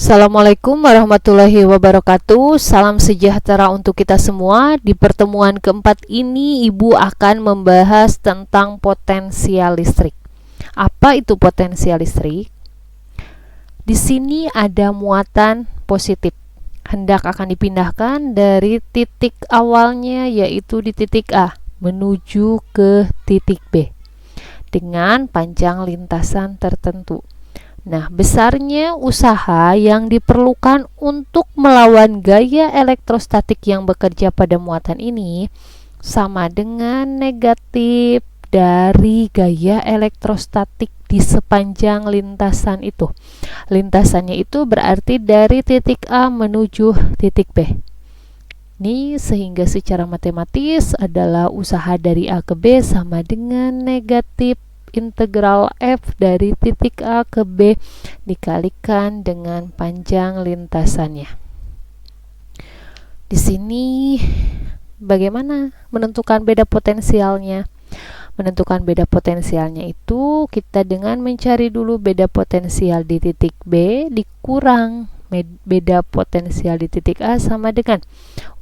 Assalamualaikum warahmatullahi wabarakatuh. Salam sejahtera untuk kita semua. Di pertemuan keempat ini, Ibu akan membahas tentang potensial listrik. Apa itu potensial listrik? Di sini ada muatan positif. Hendak akan dipindahkan dari titik awalnya, yaitu di titik A, menuju ke titik B dengan panjang lintasan tertentu. Nah, besarnya usaha yang diperlukan untuk melawan gaya elektrostatik yang bekerja pada muatan ini sama dengan negatif dari gaya elektrostatik di sepanjang lintasan itu. Lintasannya itu berarti dari titik A menuju titik B. Ini sehingga secara matematis adalah usaha dari A ke B sama dengan negatif integral F dari titik A ke B dikalikan dengan panjang lintasannya. Di sini bagaimana menentukan beda potensialnya? Menentukan beda potensialnya itu kita dengan mencari dulu beda potensial di titik B dikurang beda potensial di titik A sama dengan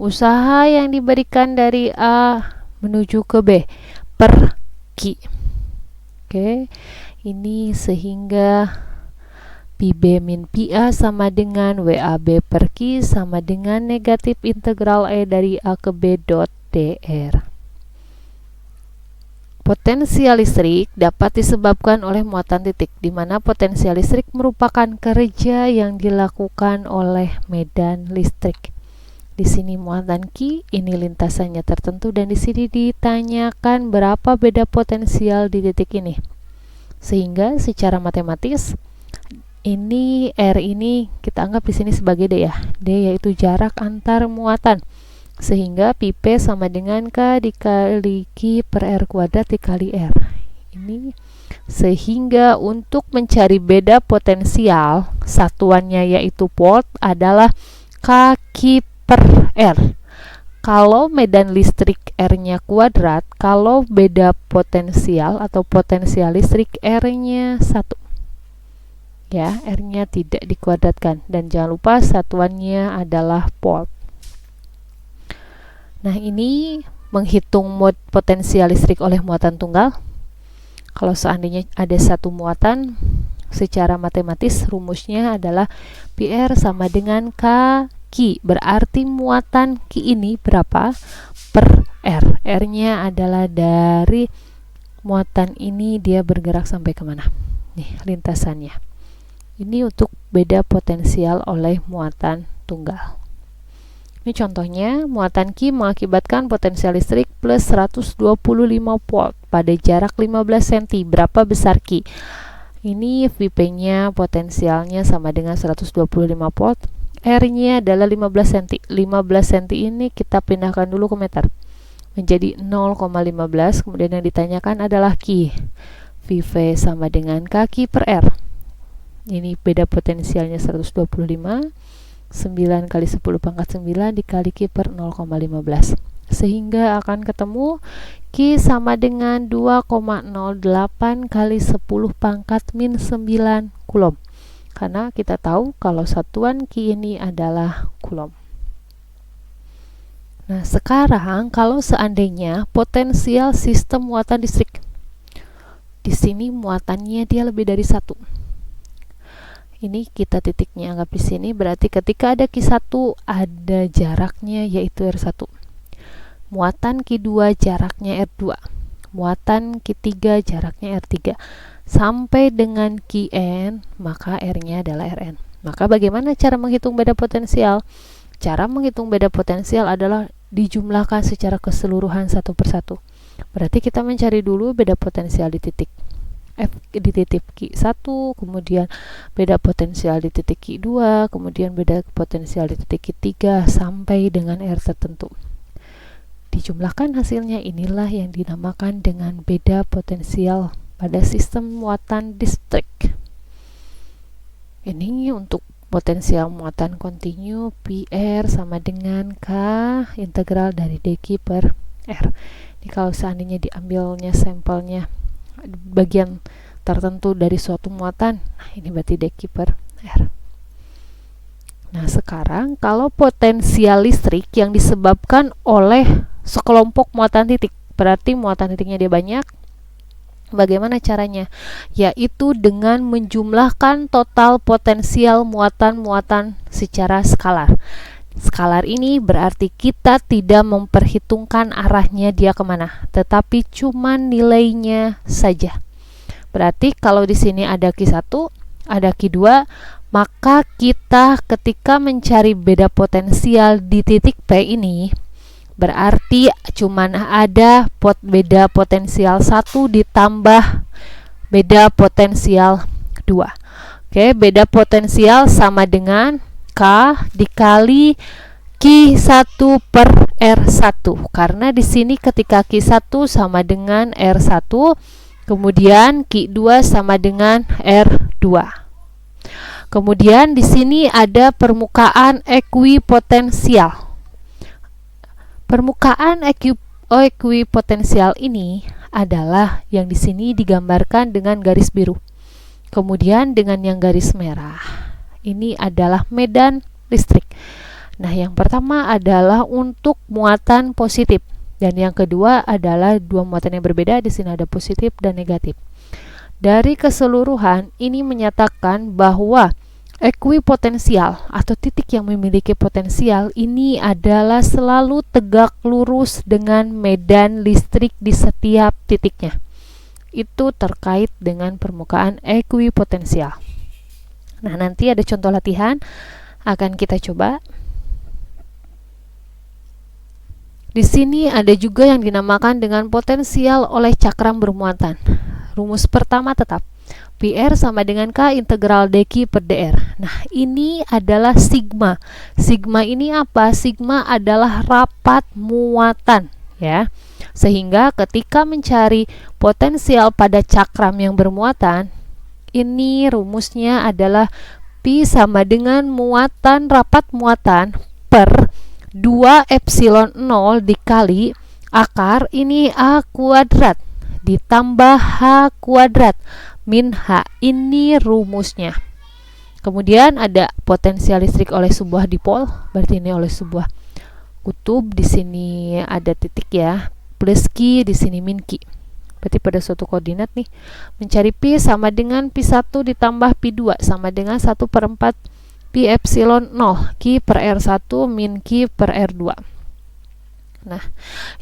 usaha yang diberikan dari A menuju ke B per Q. Oke, ini sehingga PB min PA sama dengan WAB per Q sama dengan negatif integral E dari A ke B dot dr. Potensial listrik dapat disebabkan oleh muatan titik, di mana potensial listrik merupakan kerja yang dilakukan oleh medan listrik. Di sini muatan Q, ini lintasannya tertentu, dan di sini ditanyakan berapa beda potensial di titik ini. Sehingga secara matematis ini R ini kita anggap di sini sebagai D ya. D yaitu jarak antar muatan. Sehingga pp sama dengan K dikali Q per R kuadrat dikali R. Ini sehingga untuk mencari beda potensial, satuannya yaitu volt adalah Kq per R. Kalau medan listrik R-nya kuadrat, kalau beda potensial atau potensial listrik R-nya 1. Ya, R-nya tidak dikuadratkan. Dan jangan lupa satuannya adalah volt. Nah, ini menghitung potensial listrik oleh muatan tunggal. Kalau seandainya ada satu muatan, secara matematis rumusnya adalah PR sama dengan K Q, berarti muatan Q ini berapa per R. R-nya adalah dari muatan ini dia bergerak sampai kemana. Nih lintasannya. Ini untuk beda potensial oleh muatan tunggal. Ini contohnya, muatan Q mengakibatkan potensial listrik plus 125 volt pada jarak 15 cm. Berapa besar Q? Ini Vp-nya potensialnya sama dengan 125 volt. R-nya adalah 15 cm. 15 cm ini kita pindahkan dulu ke meter. Menjadi 0,15. Kemudian yang ditanyakan adalah Q. Vp sama dengan Kq per R. Ini beda potensialnya 125. 9 kali 10 pangkat 9 dikali Q per 0,15. Sehingga akan ketemu Q sama dengan 2,08 kali 10 pangkat min 9 Coulomb. Karena kita tahu kalau satuan Q ini adalah Coulomb. Nah, sekarang kalau seandainya potensial sistem muatan listrik, di sini muatannya dia lebih dari 1. Ini kita titiknya anggap di sini, berarti ketika ada Q1 ada jaraknya yaitu R1. Muatan Q2 jaraknya R2. Muatan Q3 jaraknya R3. Sampai dengan Qn, maka R-nya adalah Rn. Maka bagaimana cara menghitung beda potensial? Cara menghitung beda potensial adalah dijumlahkan secara keseluruhan satu persatu. Berarti kita mencari dulu beda potensial di titik F di titik Q1, kemudian beda potensial di titik Q2, kemudian beda potensial di titik Q3 sampai dengan R tertentu. Dijumlahkan hasilnya, inilah yang dinamakan dengan beda potensial pada sistem muatan listrik. Ini untuk potensial muatan kontinu, PR sama dengan K integral dari dq per R. Ini kalau seandainya diambilnya sampelnya bagian tertentu dari suatu muatan, nah ini berarti dq per R. Nah, sekarang kalau potensial listrik yang disebabkan oleh sekelompok muatan titik, berarti muatan titiknya dia banyak. Bagaimana caranya? Yaitu dengan menjumlahkan total potensial muatan-muatan secara skalar. Skalar ini berarti kita tidak memperhitungkan arahnya dia kemana, tetapi cuma nilainya saja. Berarti kalau di sini ada Q1, ada Q2, maka kita ketika mencari beda potensial di titik P ini, berarti cuman ada beda potensial 1 ditambah beda potensial 2. Oke, beda potensial sama dengan K dikali Q1 per R1. Karena di sini ketika Q1 sama dengan R1, kemudian Q2 sama dengan R2. Kemudian di sini ada permukaan ekuipotensial. Permukaan ekuipotensial ini adalah yang di sini digambarkan dengan garis biru. Kemudian dengan yang garis merah, ini adalah medan listrik. Nah, yang pertama adalah untuk muatan positif, dan yang kedua adalah dua muatan yang berbeda. Di sini ada positif dan negatif. Dari keseluruhan ini menyatakan bahwa ekuipotensial atau titik yang memiliki potensial ini adalah selalu tegak lurus dengan medan listrik di setiap titiknya. Itu terkait dengan permukaan ekuipotensial. Nah, nanti ada contoh latihan akan kita coba. Di sini ada juga yang dinamakan dengan potensial oleh cakram bermuatan. Rumus pertama tetap PR sama dengan K integral dQ per dr. Nah, ini adalah sigma. Sigma ini apa? Sigma adalah rapat muatan, ya. Sehingga ketika mencari potensial pada cakram yang bermuatan, ini rumusnya adalah Pi sama dengan muatan rapat muatan per 2 epsilon 0 dikali akar ini A kuadrat ditambah H kuadrat min H. Ini rumusnya. Kemudian ada potensial listrik oleh sebuah dipol, berarti ini oleh sebuah kutub. Di sini ada titik ya, plus Q, di sini min Q. Berarti pada suatu koordinat nih, mencari Pi sama dengan Pi1 ditambah Pi2 sama dengan 1/4 Pi epsilon 0 Q per R1 min Q per R2. Nah,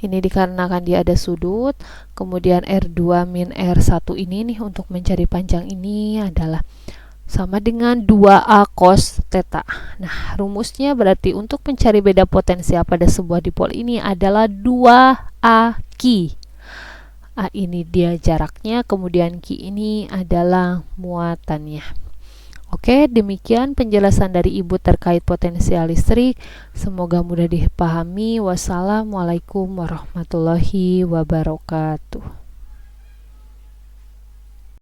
ini dikarenakan dia ada sudut, kemudian R2 min R1 ini nih untuk mencari panjang ini adalah sama dengan 2A cos theta. Nah, rumusnya berarti untuk mencari beda potensial pada sebuah dipol ini adalah 2A Q. A ini dia jaraknya, kemudian Q ini adalah muatannya. Oke, demikian penjelasan dari Ibu terkait potensial listrik. Semoga mudah dipahami. Wassalamualaikum warahmatullahi wabarakatuh.